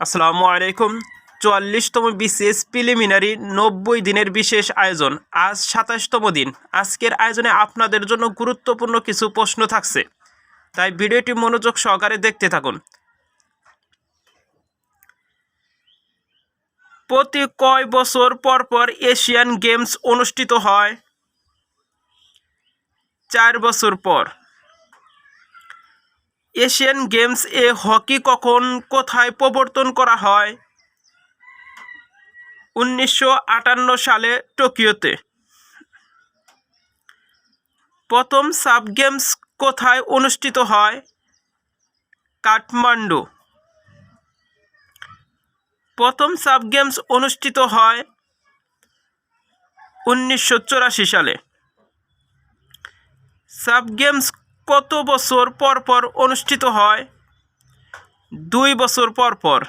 আসসালামু আলাইকুম। ৪৪তম BCS preliminary ৯০ দিনের বিশেষ আয়োজন, আজ ২৭তম দিন। আজকের আয়োজনে আপনাদের জন্য গুরুত্বপূর্ণ কিছু প্রশ্ন থাকছে, তাই ভিডিওটি মনোযোগ সহকারে দেখতে থাকুন। প্রতি কয় বছর পর পর এশিয়ান গেমস অনুষ্ঠিত হয়? ৪ বছর পর। এশিয়ান গেমস এ হকি কখন কোথায় প্রবর্তন করা হয়? ১৯৫৮ সালে টোকিওতে। প্রথম সাব গেমস কোথায় অনুষ্ঠিত হয়? কাঠমান্ডু। প্রথম সাব গেমস অনুষ্ঠিত হয় ১৯৮৪ সালে। সাব গেমস কত বছর পর পর অনুষ্ঠিত হয়? ২ বছর পর পর।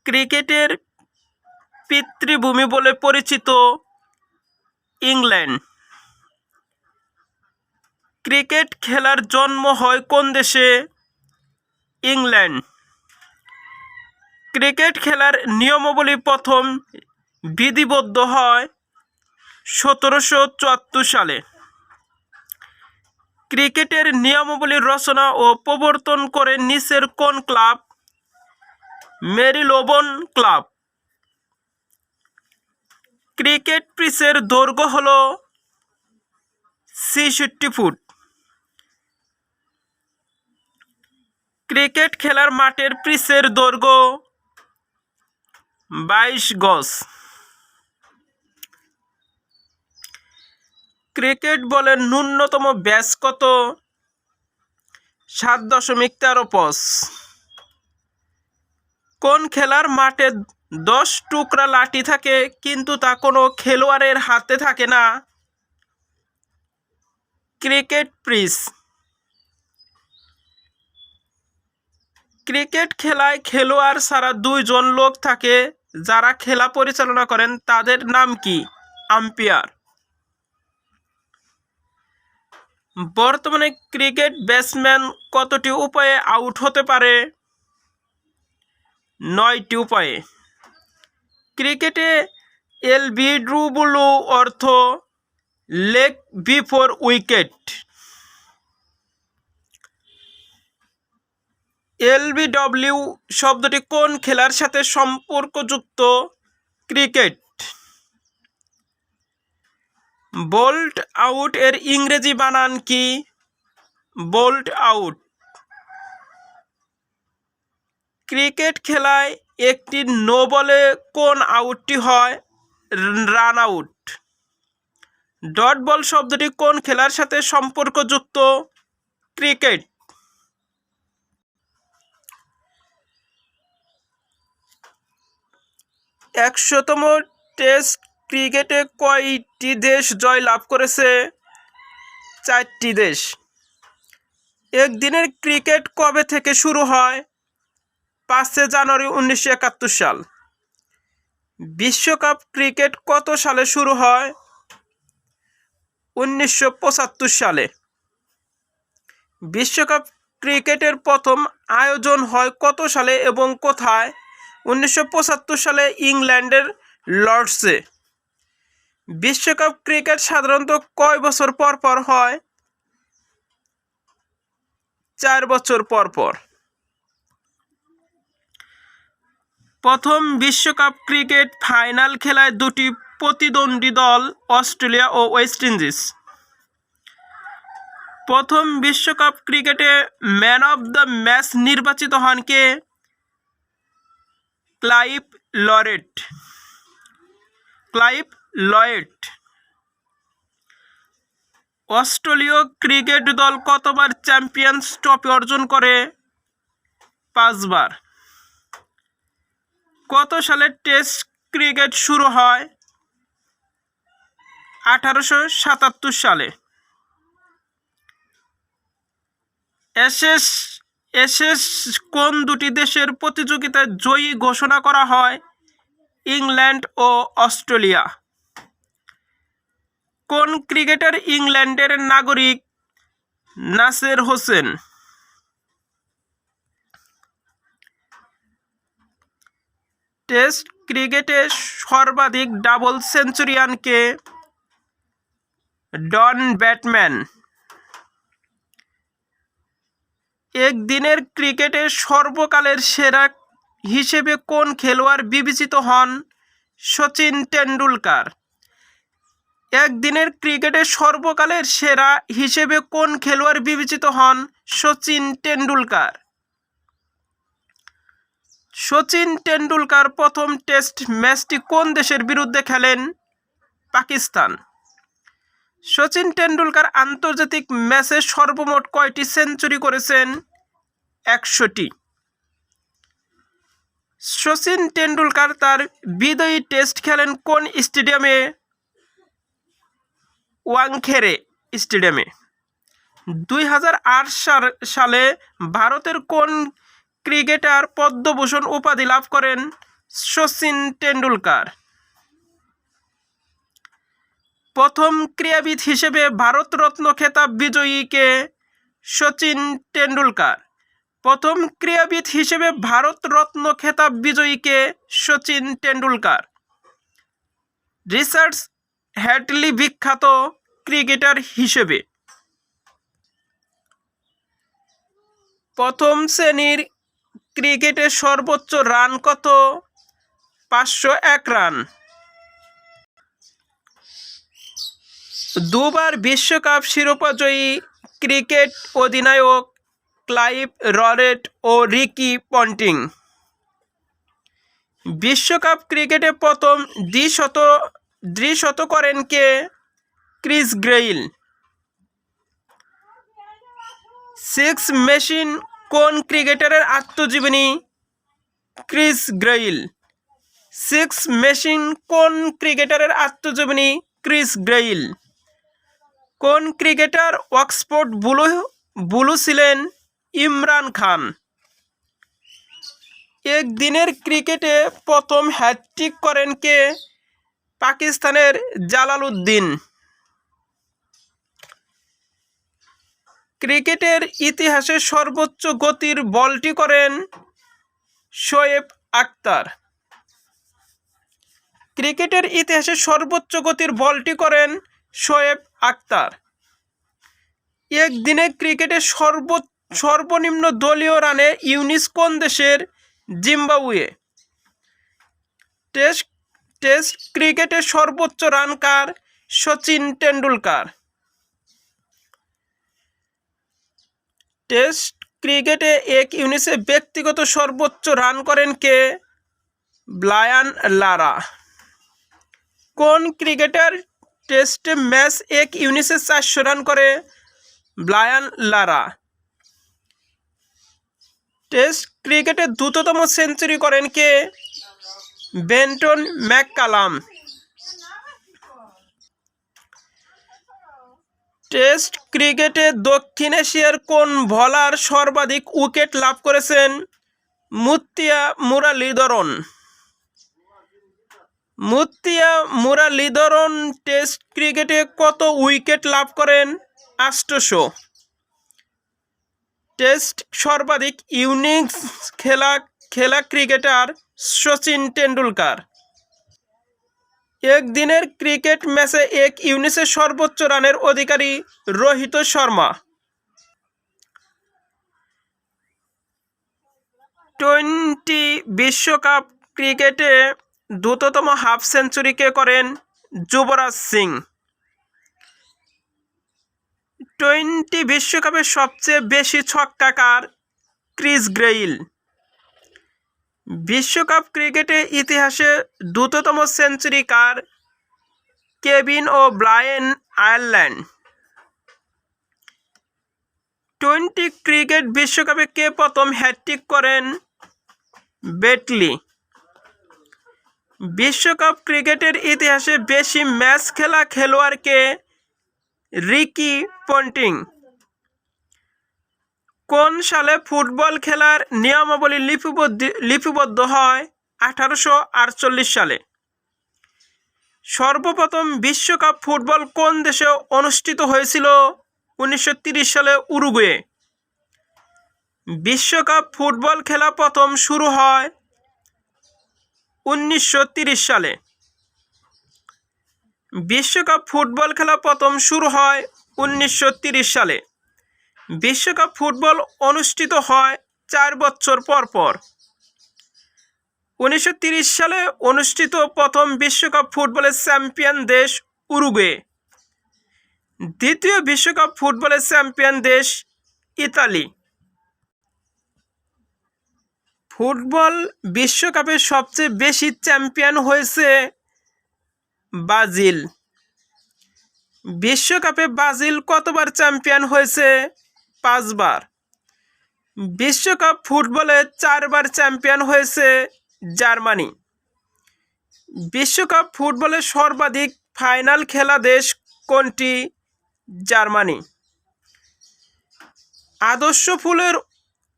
ক্রিকেটের পিতৃভূমি বলে পরিচিত ইংল্যান্ড। ক্রিকেট খেলার জন্ম হয় কোন দেশে? ইংল্যান্ড। ক্রিকেট খেলার নিয়মাবলী প্রথম বিধিবদ্ধ হয় ১৭৭৪ সালে। ক্রিকেটের নিয়মাবলী রচনা ও প্রবর্তন করে নিচের কোন ক্লাব? Marylebone club. ক্রিকেট পিচের দৈর্ঘ্য হল ৬৬ ফুট। ক্রিকেট খেলার মাঠের পিচের দৈর্ঘ্য ২২ গজ। ক্রিকেট বলের ন্যূনতম ব্যাস কত? ৭.১৩ কোন খেলার মাঠে ১০ টুকরা লাঠি থাকে কিন্তু তা কোনো খেলোয়াড়ের হাতে থাকে না? Cricket pitch. ক্রিকেট খেলায় খেলোয়াড় ছাড়া ২ জন লোক থাকে যারা খেলা পরিচালনা করেন, তাদের নাম কি? আম্পায়ার। বর্তমানে ক্রিকেট ব্যাটসম্যান কতটি উপায়ে আউট হতে পারে? ৯টি উপায়ে। ক্রিকেটে এলবিডব্লিউ অর্থ লেগ বিফোর উইকেট। এলবিডব্লিউ শব্দটি কোন খেলার সাথে সম্পর্কযুক্ত? ক্রিকেট। বোল্ড আউট এর ইংরেজি বানান কি? Bold out. ক্রিকেট খেলায় একটি নো বলে কোন আউটটি হয়? Run out. ডট বল শব্দটি কোন খেলার সাথে সম্পর্কযুক্ত? ক্রিকেট। ১০০তম টেস্ট ক্রিকেটে কয়টি দেশ জয়লাভ করেছে? ৪টি দেশ। একদিনের ক্রিকেট কবে থেকে শুরু হয়? ৫ জানুয়ারি ১৯৭১ সাল। বিশ্বকাপ ক্রিকেট কত সালে শুরু হয়? ১৯৭৫ সালে। বিশ্বকাপ ক্রিকেটের প্রথম আয়োজন হয় কত সালে এবং কোথায়? ১৯৭৫ সালে ইংল্যান্ডের লর্ডসে। বিশ্বকাপ ক্রিকেট সাধারণত কয় বছর পর পর হয়? ৪ বছর পর পর। প্রথম বিশ্বকাপ ক্রিকেট ফাইনাল খেলায় দুটি প্রতিদ্বন্দ্বী দল অস্ট্রেলিয়া ও ওয়েস্ট ইন্ডিজ। প্রথম বিশ্বকাপ ক্রিকেটে ম্যান অব দ্য ম্যাচ নির্বাচিত হন কে? Clive Lloyd. Clive Lloyd. অস্ট্রেলীয় ক্রিকেট দল কতবার চ্যাম্পিয়ন্স ট্রফি অর্জন করে? ৫ বার। কত সালে টেস্ট ক্রিকেট শুরু হয়? ১৮৭৭ সালে। অ্যাশেজ কোন দুটি দেশের প্রতিযোগিতায় জয়ী ঘোষণা করা হয়? ইংল্যান্ড ও অস্ট্রেলিয়া। কোন ক্রিকেটার ইংল্যান্ডের নাগরিক? নাসের হোসেন। টেস্ট ক্রিকেটে সর্বাধিক ডাবল সেঞ্চুরিয়ান কে? Don Bradman. একদিনের ক্রিকেটে সর্বকালের সেরা হিসেবে কোন খেলোয়াড় বিবেচিত হন? সচিন টেন্ডুলকার। একদিনের ক্রিকেটে সর্বকালের সেরা হিসেবে কোন খেলোয়াড় বিবেচিত হন? সচিন টেন্ডুলকার। সচিন টেন্ডুলকার প্রথম টেস্ট ম্যাচটি কোন দেশের বিরুদ্ধে খেলেন? পাকিস্তান। সচিন টেন্ডুলকার আন্তর্জাতিক ম্যাচে সর্বমোট কয়টি সেঞ্চুরি করেছেন? 100টি। সচিন টেন্ডুলকার তার বিদায়ী টেস্ট খেলেন কোন স্টেডিয়ামে? ওয়াংখেড়ে স্টেডিয়ামে। 2008 সালে ভারতের কোন ক্রিকেটার পদ্মভূষণ উপাধি লাভ করেন? সচিন টেন্ডুলকার। প্রথম ক্রীড়াবিদ হিসেবে ভারতরত্ন খেতাব বিজয়ী কে? সচিন টেন্ডুলকার। প্রথম ক্রীড়াবিদ হিসেবে ভারতরত্ন খেতাব বিজয়ী কে? সচিন টেন্ডুলকার। রিচার্ড হ্যাডলি বিখ্যাত ক্রিকেটার হিসেবে। প্রথম শ্রেণীর ক্রিকেটে সর্বোচ্চ রান কত? 501 রান। দুবার বিশ্বকাপ শিরোপাজয়ী ক্রিকেট অধিনায়ক ক্লাইভ রডেট ও রিকি পন্টিং। বিশ্বকাপ ক্রিকেটে প্রথম দ্বিশত করেন কে? Chris Gayle. সিক্স মেশিন কোন ক্রিকেটারের আত্মজীবনী? Chris Gayle. সিক্স মেশিন কোন ক্রিকেটারের আত্মজীবনী? Chris Gayle. কোন ক্রিকেটার অক্সফোর্ড ব্লু ছিলেন? ইমরান খান। একদিনের ক্রিকেটে প্রথম হ্যাটট্রিক করেন কে? পাকিস্তানের জালালউদ্দিন। ক্রিকেটের ইতিহাসে সর্বোচ্চ গতির বলটি করেন শোয়েব আখতার। ক্রিকেটের ইতিহাসে সর্বোচ্চ গতির বলটি করেন শোয়েব আখতার। একদিনে ক্রিকেটে সর্বনিম্ন দলীয় রানে ইউনিস কোন দেশের? জিম্বাবুয়ে। টেস্ট ক্রিকেটে সর্বোচ্চ রান কার? সচিন টেন্ডুলকার। টেস্ট ক্রিকেটে এক ইনিংসে ব্যক্তিগত সর্বোচ্চ রান করেন কে? Brian Lara. কোন ক্রিকেটার টেস্ট ম্যাচ এক ইনিংসে 400 রান করে? Brian Lara. টেস্ট ক্রিকেটে দ্রুততম সেঞ্চুরি করেন কে? Benton McCullum. টেস্ট ক্রিকেটে দক্ষিণ এশিয়ার কোন বোলার সর্বাধিক উইকেট লাভ করেছেন? মুত্তিয়া মুরালিধরন। মুত্তিয়া মুরালিধরন টেস্ট ক্রিকেটে কত উইকেট লাভ করেন? 800। টেস্ট সর্বাধিক ইনিংস খেলা ক্রিকেটার সচিন টেন্ডুলকার। একদিনের ক্রিকেট ম্যাচে এক ইনিংসে সর্বোচ্চ রানের অধিকারী রোহিত শর্মা। টি20 বিশ্বকাপ ক্রিকেটে দ্রুততম হাফ সেঞ্চুরি কে করেন? যুবরাজ সিং। টি20 বিশ্বকাপে সবচেয়ে বেশি ছক্কা কার? Chris Gayle. বিশ্বকাপ ক্রিকেটে ইতিহাসে দ্রুততম সেঞ্চুরি কার? কেভিন ও ব্রায়েন আয়ারল্যান্ড। টি20 ক্রিকেট বিশ্বকাপে কে প্রথম হ্যাটট্রিক করেন? বেটলি। বিশ্বকাপ ক্রিকেটের ইতিহাসে বেশি ম্যাচ খেলা খেলোয়াড় কে? Ricky Ponting. কোন সালে ফুটবল খেলার নিয়মাবলী লিপিবদ্ধ হয়? 1848 সালে। সর্বপ্রথম বিশ্বকাপ ফুটবল কোন দেশে অনুষ্ঠিত হয়েছিল? 1930 সালে উরুগুয়ে। বিশ্বকাপ ফুটবল খেলা প্রথম শুরু হয় 1930 সালে। বিশ্বকাপ ফুটবল খেলা প্রথম শুরু হয় 1930 সালে। বিশ্বকাপ ফুটবল অনুষ্ঠিত হয় 4 বছর পর পর। 1930 সালে অনুষ্ঠিত প্রথম বিশ্বকাপ ফুটবলের চ্যাম্পিয়ন দেশ উরুগুয়ে। দ্বিতীয় বিশ্বকাপ ফুটবলের চ্যাম্পিয়ন দেশ ইতালি। ফুটবল বিশ্বকাপে সবচেয়ে বেশি চ্যাম্পিয়ন হয়েছে ব্রাজিল। বিশ্বকাপে ব্রাজিল কতবার চ্যাম্পিয়ন হয়েছে? 5 বার। বিশ্বকাপ ফুটবলে 4 বার চ্যাম্পিয়ন হয়েছে জার্মানি। বিশ্বকাপ ফুটবলে সর্বাধিক ফাইনাল খেলা দেশ কোনটি? জার্মানি। আদর্শ ফুলের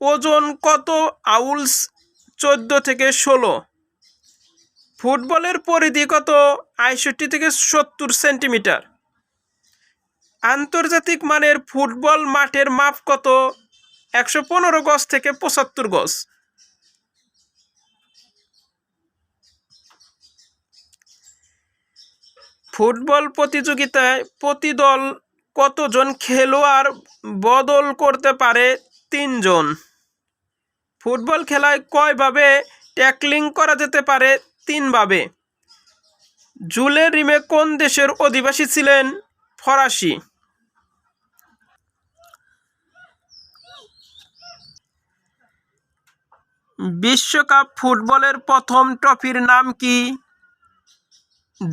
ওজন কত আউন্স? 14 থেকে 16। ফুটবলের পরিধি কত? 61 থেকে 70 সেন্টিমিটার। আন্তর্জাতিক মানের ফুটবল মাঠের মাপ কত? 115 গজ থেকে 75 গজ। ফুটবল প্রতিযোগিতায় প্রতি দল কতজন খেলোয়াড় বদল করতে পারে? 3 জন। ফুটবল খেলায় কয়ভাবে ট্যাকলিং করা যেতে পারে? 3 ভাবে। জুলে রিমে কোন দেশের অধিবাসী ছিলেন? ফরাসি। বিশ্বকাপ ফুটবলের প্রথম ট্রফির নাম কি?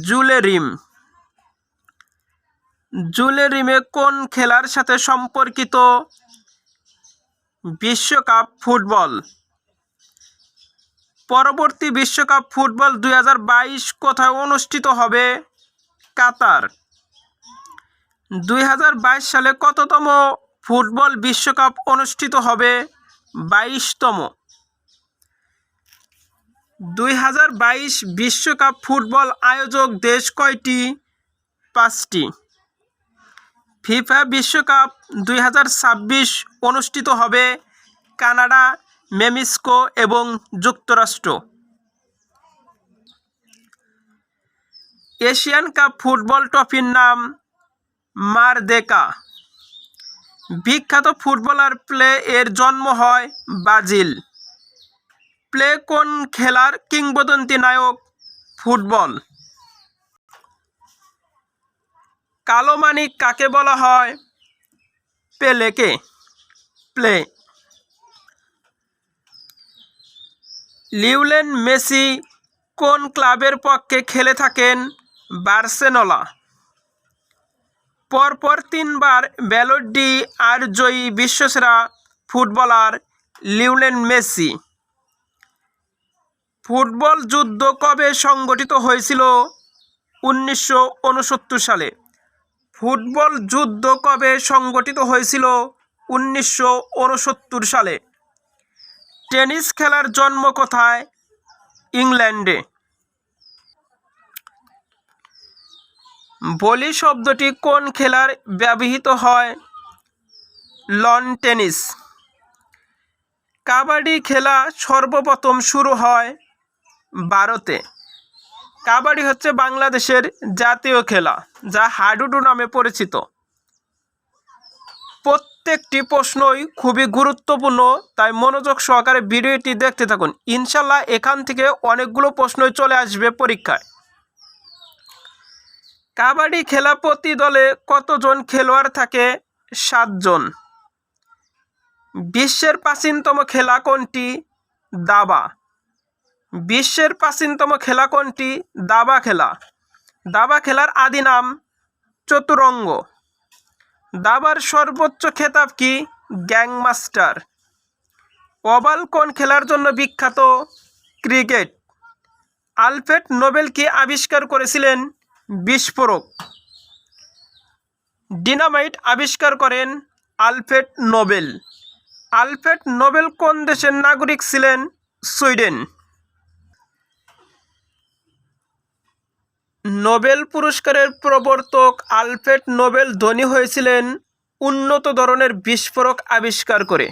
জুলে রিম। জুলে রিমে কোন খেলার সাথে সম্পর্কিত? বিশ্বকাপ ফুটবল। পরবর্তী বিশ্বকাপ ফুটবল 2022 কোথায় অনুষ্ঠিত হবে? কাতার। 2022 সালে কততম ফুটবল বিশ্বকাপ অনুষ্ঠিত হবে? 22তম। 2022 বিশ্বকাপ ফুটবল আয়োজক দেশ কয়টি? 5টি। ফিফা বিশ্বকাপ 2026 অনুষ্ঠিত হবে কানাডা, মেক্সিকো এবং যুক্তরাষ্ট্র। এশিয়ান কাপ ফুটবল ট্রফির নাম মারদেকা। বিখ্যাত ফুটবলার প্লে এর জন্ম হয় ব্রাজিল। প্লে কোন খেলার কিংবদন্তি নায়ক? ফুটবল। কালো মানিক কাকে বলা হয়? পেলেকে। প্লে। লিওনেল মেসি কোন ক্লাবের পক্ষে খেলে থাকেন? বার্সেলোনা। পরপর 3 বার ব্যালন ডি আর জয়ী বিশ্বসেরা ফুটবলার লিওনেল মেসি। ফুটবল যুদ্ধ কবে সংগঠিত হয়েছিল? 1969 সালে। ফুটবল যুদ্ধ কবে সংগঠিত হয়েছিল? 1969 সালে। টেনিস খেলার জন্ম কোথায়? ইংল্যান্ডে। ভলি শব্দটি কোন খেলার ব্যবহৃত হয়? Loan tennis. কাবাডি খেলা সর্বপ্রথম শুরু হয় ভারতে। কাবাডি হচ্ছে বাংলাদেশের জাতীয় খেলা, যা হাডুডু নামে পরিচিত। প্রত্যেকটি প্রশ্নই খুবই গুরুত্বপূর্ণ, তাই মনোযোগ সহকারে ভিডিওটি দেখতে থাকুন। ইনশাল্লাহ এখান থেকে অনেকগুলো প্রশ্নই চলে আসবে পরীক্ষায়। কাবাডি খেলা প্রতি দলে কতজন খেলোয়াড় থাকে? 7 জন। বিশ্বের প্রাচীনতম খেলা কোনটি? দাবা। বিশ্বের প্রাচীনতম খেলা কোনটি? দাবা খেলা। দাবা খেলার আদি নাম চতুরঙ্গ। দাবার সর্বোচ্চ খেতাব কি? গ্র্যান্ডমাস্টার। ওভাল কোন খেলার জন্য বিখ্যাত? ক্রিকেট। আলফ্রেড নোবেল কি আবিষ্কার করেছিলেন? বিস্ফোরক। ডিনামাইট আবিষ্কার করেন আলফ্রেড নোবেল। আলফ্রেড নোবেল কোন দেশের নাগরিক ছিলেন? সুইডেন। নোবেল পুরস্কারের প্রবর্তক আলফ্রেড নোবেল ধনী হয়েছিলেন উন্নত ধরনের বিস্ফোরক আবিষ্কার করে?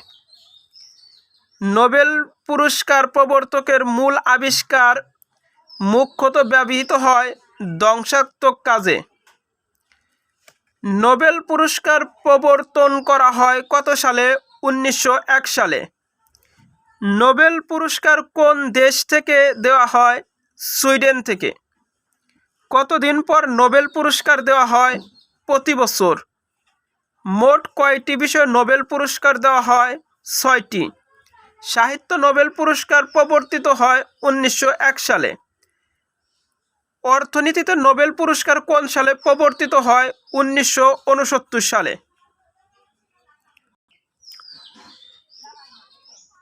নোবেল পুরস্কার প্রবর্তকের মূল আবিষ্কার মুখ্যত ব্যবহৃত হয় ধ্বংসাত্মক কাজে। নোবেল পুরস্কার প্রবর্তন করা হয় কত সালে? 1901 সালে। নোবেল পুরস্কার কোন দেশ থেকে দেওয়া হয়? সুইডেন থেকে। কতদিন পর নোবেল পুরস্কার দেওয়া হয়? প্রতি বছর। মোট কয়টি বিষয়ে নোবেল পুরস্কার দেওয়া হয়? 6টি। সাহিত্য নোবেল পুরস্কার প্রবর্তিত হয় 1901 সালে। অর্থনীতিতে নোবেল পুরস্কার কোন সালে প্রবর্তিত হয়? 1969 সালে।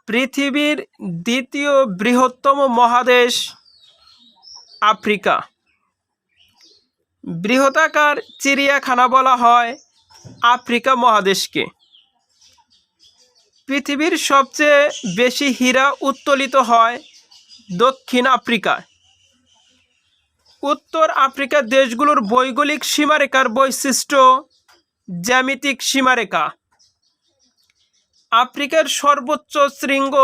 পৃথিবীর দ্বিতীয় বৃহত্তম মহাদেশ আফ্রিকা। বৃহদাকার চিড়িয়াখানা বলা হয় আফ্রিকা মহাদেশকে। পৃথিবীর সবচেয়ে বেশি হীরা উত্তোলিত হয় দক্ষিণ আফ্রিকায়। উত্তর আফ্রিকার দেশগুলোর ভৌগোলিক সীমারেখার বৈশিষ্ট্য জ্যামিতিক সীমারেখা। আফ্রিকার সর্বোচ্চ শৃঙ্গ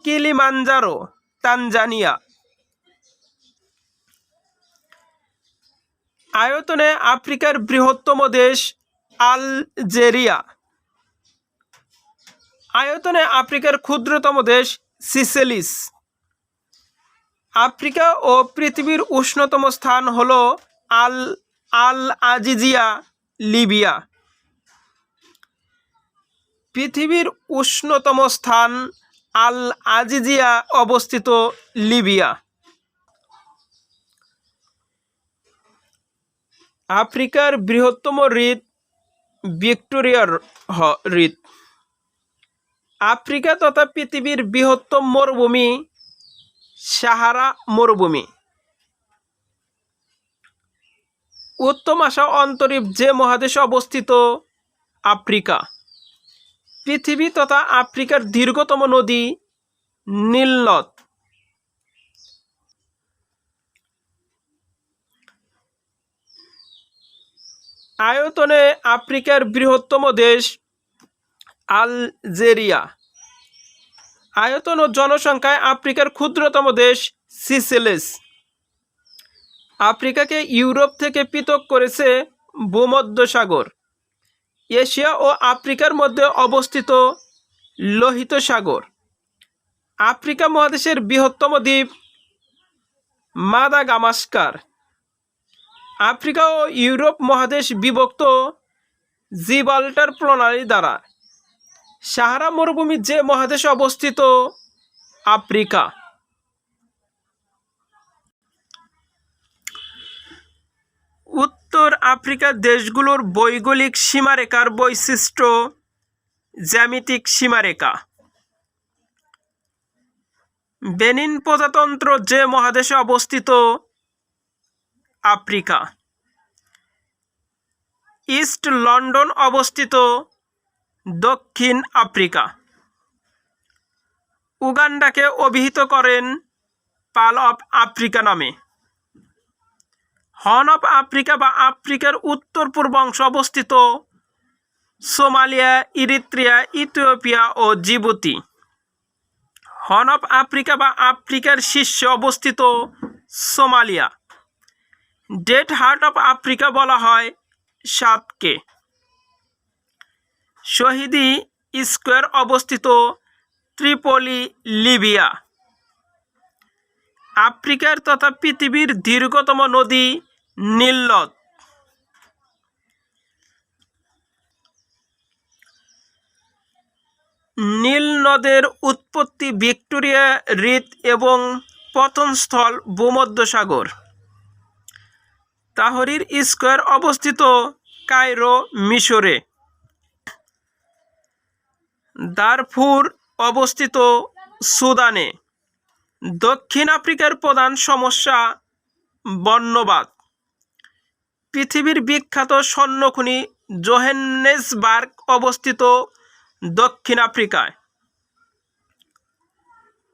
কিলিমাঞ্জারো, তানজানিয়া। আয়তনে আফ্রিকার বৃহত্তম দেশ আলজেরিয়া। আয়তনে আফ্রিকার ক্ষুদ্রতম দেশ সিসেলিস। আফ্রিকা ও পৃথিবীর উষ্ণতম স্থান হল আল আজিজিয়া, লিবিয়া। পৃথিবীর উষ্ণতম স্থান আল আজিজিয়া অবস্থিত লিবিয়া। আফ্রিকার বৃহত্তম হ্রদ ভিক্টোরিয়ার হ্রদ। আফ্রিকা তথা পৃথিবীর বৃহত্তম মরুভূমি সাহারা মরুভূমি। উত্তর মহাসাগর যে মহাদেশে অবস্থিত? আফ্রিকা। পৃথিবী তথা আফ্রিকার দীর্ঘতম নদী নীল নদ। আয়তনে আফ্রিকার বৃহত্তম দেশ আলজেরিয়া। আয়তন ও জনসংখ্যায় আফ্রিকার ক্ষুদ্রতম দেশ সিসেলিস। আফ্রিকাকে ইউরোপ থেকে পৃথক করেছে ভূমধ্যসাগর। এশিয়া ও আফ্রিকার মধ্যে অবস্থিত লোহিত সাগর। আফ্রিকা মহাদেশের বৃহত্তম দ্বীপ মাদাগাস্কার। আফ্রিকা ও ইউরোপ মহাদেশ বিভক্ত জিব্রাল্টার প্রণালী দ্বারা। সাহারা মরুভূমি যে মহাদেশে অবস্থিত? আফ্রিকা। উত্তর আফ্রিকার দেশগুলোর ভৌগোলিক সীমারেখার বৈশিষ্ট্য জ্যামিতিক সীমারেখা। বেনিন প্রজাতন্ত্র যে মহাদেশে অবস্থিত? আফ্রিকা। ইস্ট লন্ডন অবস্থিত দক্ষিণ আফ্রিকা। উগান্ডাকে অভিহিত করেন পার্ল অফ আফ্রিকা নামে। হর্ন অফ আফ্রিকা বা আফ্রিকার উত্তর পূর্ব অংশ অবস্থিত সোমালিয়া, ইরিত্রিয়া, ইথিওপিয়া ও জিবুতি। হর্ন অফ আফ্রিকা বা আফ্রিকার শীর্ষে অবস্থিত Somalia. Dead heart of Africa বলা হয় সাতকে। শহীদি স্কোয়ার অবস্থিত ত্রিপলি, লিবিয়া। আফ্রিকার তথা পৃথিবীর দীর্ঘতম নদী নীল নদ। নীল নদের উৎপত্তি ভিক্টোরিয়া হ্রদ এবং পতনস্থল ভূমধ্যসাগর। তাহরির স্কোয়ার অবস্থিত কায়রো, মিশরে। দারফুর অবস্থিত সুদানে। দক্ষিণ আফ্রিকার প্রধান সমস্যা বর্ণবাদ। পৃথিবীর বিখ্যাত স্বর্ণখনি জোহেন্সবার্গ অবস্থিত দক্ষিণ আফ্রিকায়।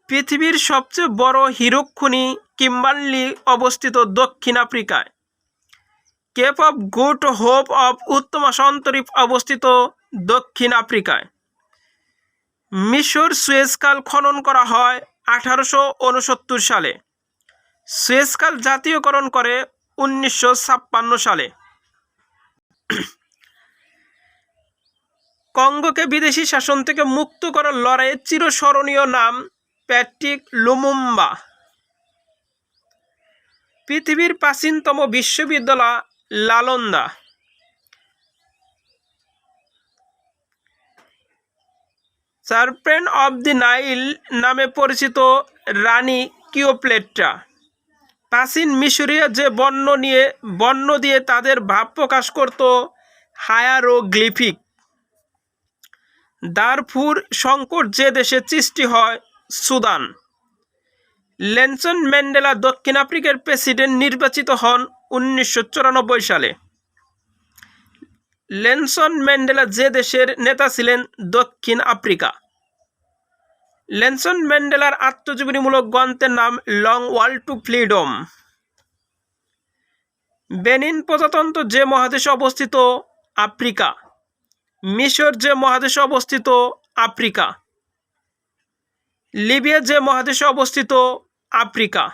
পৃথিবীর সবচেয়ে বড় হীরক খনি কিম্বারলি অবস্থিত দক্ষিণ আফ্রিকায়। Cape of Good Hope of উত্তম অন্তরীপ অবস্থিত দক্ষিণ আফ্রিকায়। মিশর সুয়েজ খাল খনন করা হয় 1869 সালে। সুয়েজ খাল জাতীয়করণ করে 1956 সালে। কঙ্গোকে বিদেশি শাসন থেকে মুক্ত করার লড়াইয়ে চিরস্মরণীয় নাম প্যাট্রিক লুমুম্বা। পৃথিবীর প্রাচীনতম বিশ্ববিদ্যালয় Nalanda. Serpent of the Nile নামে পরিচিত রানী ক্লিওপেট্রা। প্রাচীন মিশরীয় যে বর্ণ দিয়ে তাদের ভাব প্রকাশ করত হায়ারোগ্লিফিক। দারফুর সংকট যে দেশে সৃষ্টি হয় সুদান। নেলসন ম্যান্ডেলা দক্ষিণ আফ্রিকার প্রেসিডেন্ট নির্বাচিত হন 1994 সালে। নেলসন ম্যান্ডেলা যে দেশের নেতা ছিলেন দক্ষিণ আফ্রিকা। নেলসন ম্যান্ডেলার আত্মজীবনীমূলক গ্রন্থের নাম লং ওয়াল টু ফ্রিডম। বেনিন প্রজাতন্ত্র যে মহাদেশে অবস্থিত আফ্রিকা। মিশর যে মহাদেশে অবস্থিত আফ্রিকা। লিবিয়া যে মহাদেশে অবস্থিত আফ্রিকা।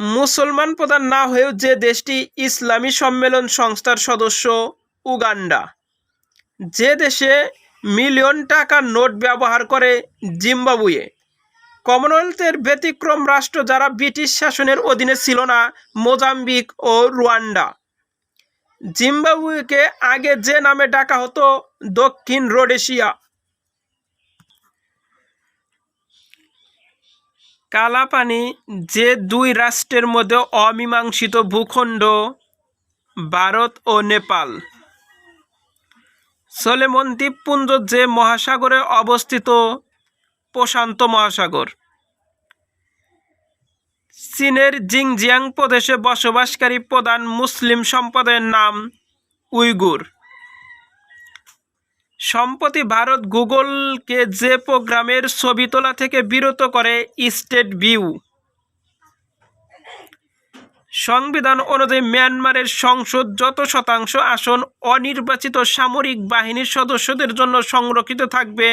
মুসলমান প্রধান না হয়েও যে দেশটি ইসলামী সম্মেলন সংস্থার সদস্য উগান্ডা। যে দেশে মিলিয়ন টাকার নোট ব্যবহার করে জিম্বাবুয়ে। কমনওয়েলথের ব্যতিক্রম রাষ্ট্র যারা ব্রিটিশ শাসনের অধীনে ছিল না মোজাম্বিক ও রুয়ান্ডা। জিম্বাবুয়েকে আগে যে নামে ডাকা হতো দক্ষিণ রোডেশিয়া। কালাপানি যে দুই রাষ্ট্রের মধ্যে অমীমাংসিত ভূখণ্ড ভারত ও নেপাল। সলোমন দ্বীপপুঞ্জ যে মহাসাগরে অবস্থিত প্রশান্ত মহাসাগর। চীনের জিনজিয়াং প্রদেশে বসবাসকারী প্রধান মুসলিম সম্প্রদায়ের নাম উইগুর। সম্প্রতি ভারত গুগলকে যে প্রোগ্রামের ছবি তোলা থেকে বিরত করে স্টেট ভিউ। সংবিধান অনুযায়ী মিয়ানমারের সংসদ যত শতাংশ আসন অনির্বাচিত সামরিক বাহিনীর সদস্যদের জন্য সংরক্ষিত থাকবে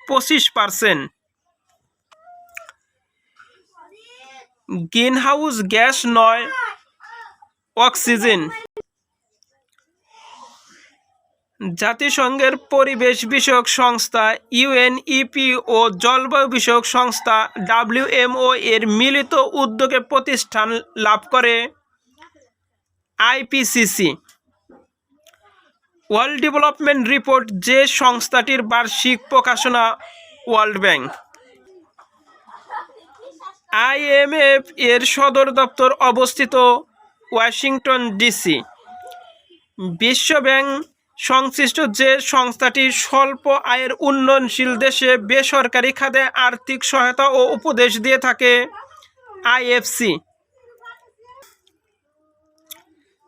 25%। গ্রিনহাউস গ্যাস নয় অক্সিজেন। জাতিসংঘের পরিবেশ বিষয়ক সংস্থা ইউএনইপি ও জলবায়ু বিষয়ক সংস্থা WMO এর মিলিত উদ্যোগে প্রতিষ্ঠান লাভ করে IPCC। ওয়ার্ল্ড ডেভেলপমেন্ট রিপোর্ট যে সংস্থাটির বার্ষিক প্রকাশনা ওয়ার্ল্ড ব্যাংক। IMF এর সদর দপ্তর অবস্থিত ওয়াশিংটন DC। বিশ্বব্যাংক সংশ্লিষ্ট যে সংস্থাটি স্বল্প আয়ের উন্নয়নশীল দেশে বেসরকারি খাতে আর্থিক সহায়তা ও উপদেশ দিয়ে থাকে IFC।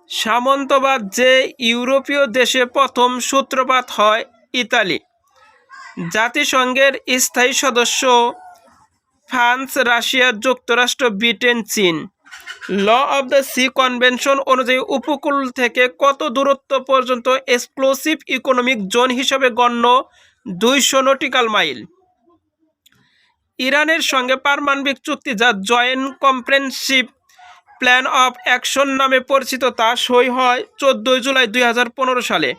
সামন্তবাদ যে ইউরোপীয় দেশে প্রথম সূত্রপাত হয় ইতালি। জাতিসংঘের স্থায়ী সদস্য ফ্রান্স, রাশিয়া, যুক্তরাষ্ট্র, ব্রিটেন, চীন। Law of the sea convention অনুযায়ী উপকূল থেকে কত দূরত্ব পর্যন্ত এক্সক্লুসিভ ইকোনমিক জোন হিসেবে গণ্য 200 নটিক্যাল মাইল। ইরানের সঙ্গে পারমাণবিক চুক্তি যা joint comprehensive plan of action নামে পরিচিত তা সই হয় 14 জুলাই 2015 সালে।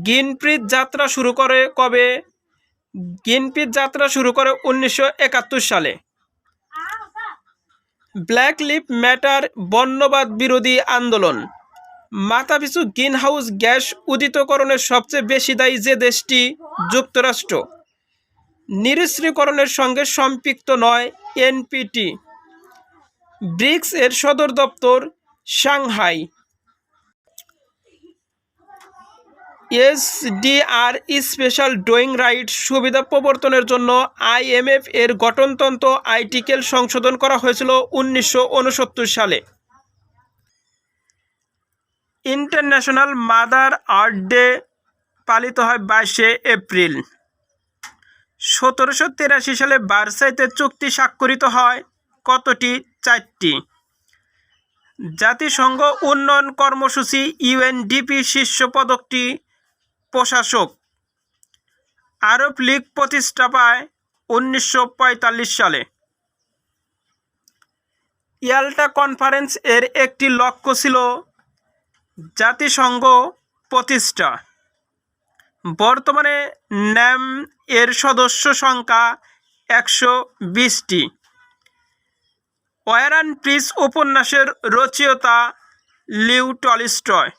গ্রিনপিস যাত্রা শুরু করে কবে? গ্রিনপিস যাত্রা শুরু করে 1971 সালে। ব্ল্যাক লিভ ম্যাটার বর্ণবাদ বিরোধী আন্দোলন। মাথাপিছু গ্রিনহাউস গ্যাস উদ্দীতকরণের সবচেয়ে বেশি দায়ী যে দেশটি যুক্তরাষ্ট্র। নিরস্ত্রীকরণের সঙ্গে সম্পৃক্ত নয় NPT। ব্রিক্স এর সদর দপ্তর Shanghai. SDR special drawing right সুবিধা প্রবর্তনের জন্য IMF এর গঠনতন্ত্র আর্টিকেল সংশোধন করা হয়েছিল 1969 সালে। ইন্টারন্যাশনাল মাদার আর্থ ডে পালিত হয় 22শে এপ্রিল। 1783 সালে ভার্সাইতে চুক্তি স্বাক্ষরিত হয় কতটি? 4টি। জাতিসংঘ উন্নয়ন কর্মসূচি ইউএনডিপি শীর্ষ পদকটি প্রশাসক। আরব লীগ প্রতিষ্ঠা পায় 1945 সালে। ইয়াল্টা কনফারেন্স এর একটি লক্ষ্য ছিল জাতিসংঘ প্রতিষ্ঠা। বর্তমানে ন্যাম এর সদস্য সংখ্যা 120টি। ওয়ার অ্যান্ড পিস উপন্যাসের রচয়িতা লিও টলস্টয়।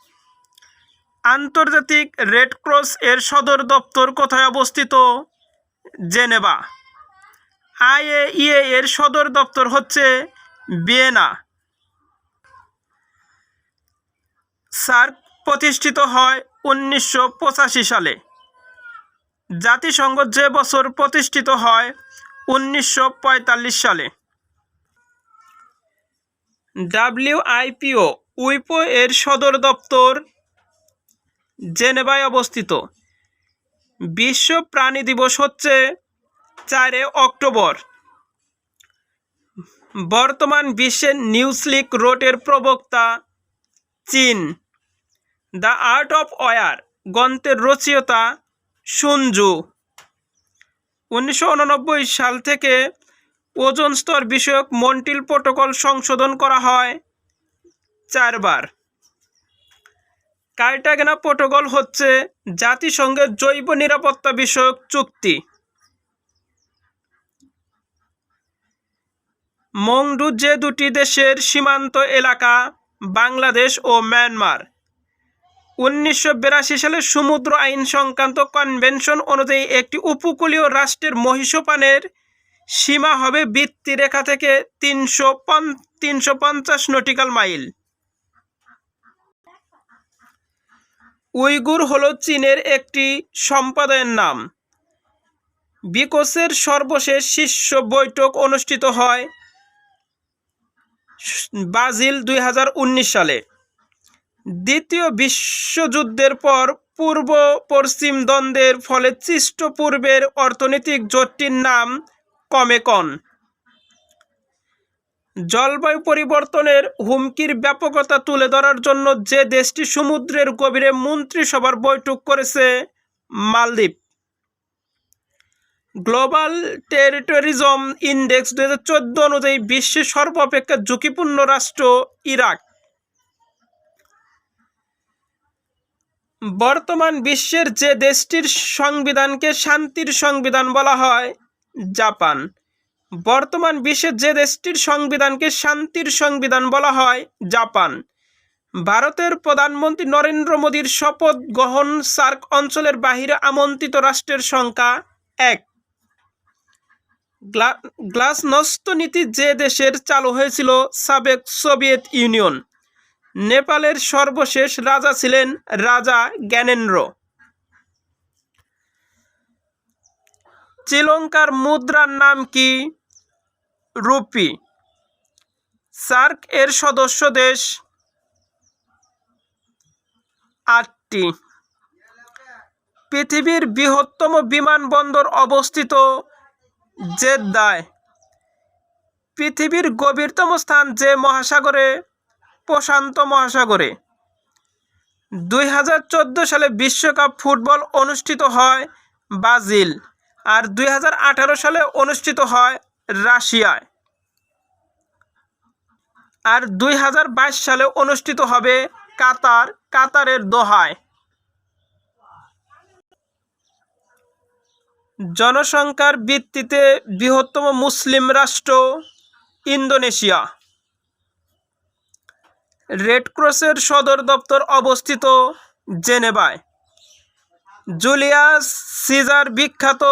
আন্তর্জাতিক রেড ক্রস এর সদর দপ্তর কোথায় অবস্থিত? জেনেভা। আইএইএ এর সদর দপ্তর হচ্ছে ভিয়েনা। সার্ক প্রতিষ্ঠিত হয় 1985 সালে। জাতিসংঘ যে বছর প্রতিষ্ঠিত হয়? 1945 সালে। উইপো এর সদর দপ্তর জেনেভায় অবস্থিত। বিশ্ব প্রাণী দিবস হচ্ছে 4 অক্টোবর। বর্তমান বিশ্বের নিউসলিক রোডের প্রবক্তা চীন। দ্য আর্ট অফ ওয়ার গ্রন্থের রচয়িতা সুনজু। 1989 সাল থেকে ওজোন স্তর বিষয়ক মন্ট্রিল প্রোটোকল সংশোধন করা হয় 4 বার। কার্টাগেনা প্রোটোকল হচ্ছে জাতিসংঘের জৈব নিরাপত্তা বিষয়ক চুক্তি। মংডু যে দুটি দেশের সীমান্ত এলাকা? বাংলাদেশ ও মিয়ানমার। 1982 সালে সমুদ্র আইন সংক্রান্ত কনভেনশন অনুযায়ী একটি উপকূলীয় রাষ্ট্রের মহীসোপানের সীমা হবে বৃত্তিরেখা থেকে 350 নটিক্যাল মাইল। উইগুর হল চীনের একটি সম্প্রদায়ের নাম। বিকোসের সর্বশেষ শীর্ষ বৈঠক অনুষ্ঠিত হয় ব্রাজিল 2019 সালে। দ্বিতীয় বিশ্বযুদ্ধের পর পূর্ব পশ্চিম দ্বন্দ্বের ফলে সৃষ্ট পূর্বের অর্থনৈতিক জোটটির নাম কমেকন। জলবায়ু পরিবর্তনের হুমকির ব্যাপকতা তুলে ধরার জন্য যে দেশটি সমুদ্রের গভীরে মন্ত্রিসভার বৈঠক করেছে? মালদ্বীপ। গ্লোবাল টেরিটরিজম ইন্ডেক্স 2014 অনুযায়ী বিশ্বের সর্বাপেক্ষা ঝুঁকিপূর্ণ রাষ্ট্র ইরাক। বর্তমান বিশ্বের যে দেশটির সংবিধানকে শান্তির সংবিধান বলা হয়? জাপান। বর্তমান বিশ্বের যে দেশটির সংবিধানকে শান্তির সংবিধান বলা হয়? জাপান। ভারতের প্রধানমন্ত্রী নরেন্দ্র মোদীর শপথ গ্রহণ সার্ক অঞ্চলের বাহিরে আমন্ত্রিত রাষ্ট্রের সংখ্যা 1। গ্লাসনস্ত নীতি যে দেশের চালু হয়েছিল? সাবেক সোভিয়েত ইউনিয়ন। নেপালের সর্বশেষ রাজা ছিলেন রাজা জ্ঞানেন্দ্র। শ্রীলঙ্কার মুদ্রার নাম কি? রুপি। সার্ক এর সদস্য দেশ 8টি। পৃথিবীর বৃহত্তম বিমানবন্দর অবস্থিত জেদ্দায়। পৃথিবীর গভীরতম স্থান যে মহাসাগরে? প্রশান্ত মহাসাগরে। 2014 সালে বিশ্বকাপ ফুটবল অনুষ্ঠিত হয় ব্রাজিল, আর 2018 সালে অনুষ্ঠিত হয় রাশিয়ায়, আর 2022 সালে অনুষ্ঠিত হবে কাতারের দোহায়। জনসংখ্যার ভিত্তিতে বৃহত্তম মুসলিম রাষ্ট্র? ইন্দোনেশিয়া। রেড ক্রসের সদর দপ্তর অবস্থিত জেনেভায়। জুলিয়াস সিজার বিখ্যাত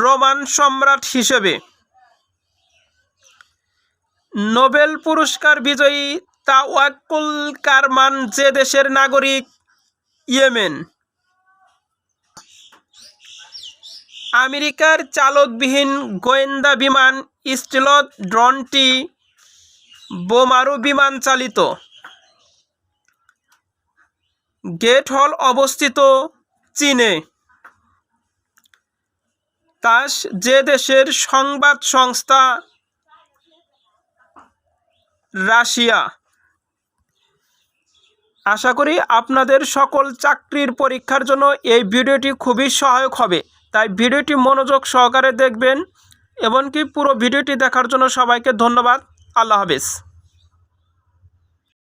রোমান সম্রাট হিসেবে। নোবেল পুরস্কার বিজয়ী তাওয়াক্কুল কারমান যে দেশের নাগরিক? ইয়েমেন। আমেরিকার চালকবিহীন গোয়েন্দা বিমান স্টিলথ ড্রোনটি বোমারু বিমান চালিত। গেট হল অবস্থিত চীনে। তাস যে দেশের সংবাদ সংস্থা? রাশিয়া। আশা করি আপনাদের সকল চাকরির পরীক্ষার জন্য এই ভিডিওটি খুবই সহায়ক হবে, তাই ভিডিওটি মনোযোগ সহকারে দেখবেন। এমনকি পুরো ভিডিওটি দেখার জন্য সবাইকে ধন্যবাদ। আল্লাহ হাফেজ।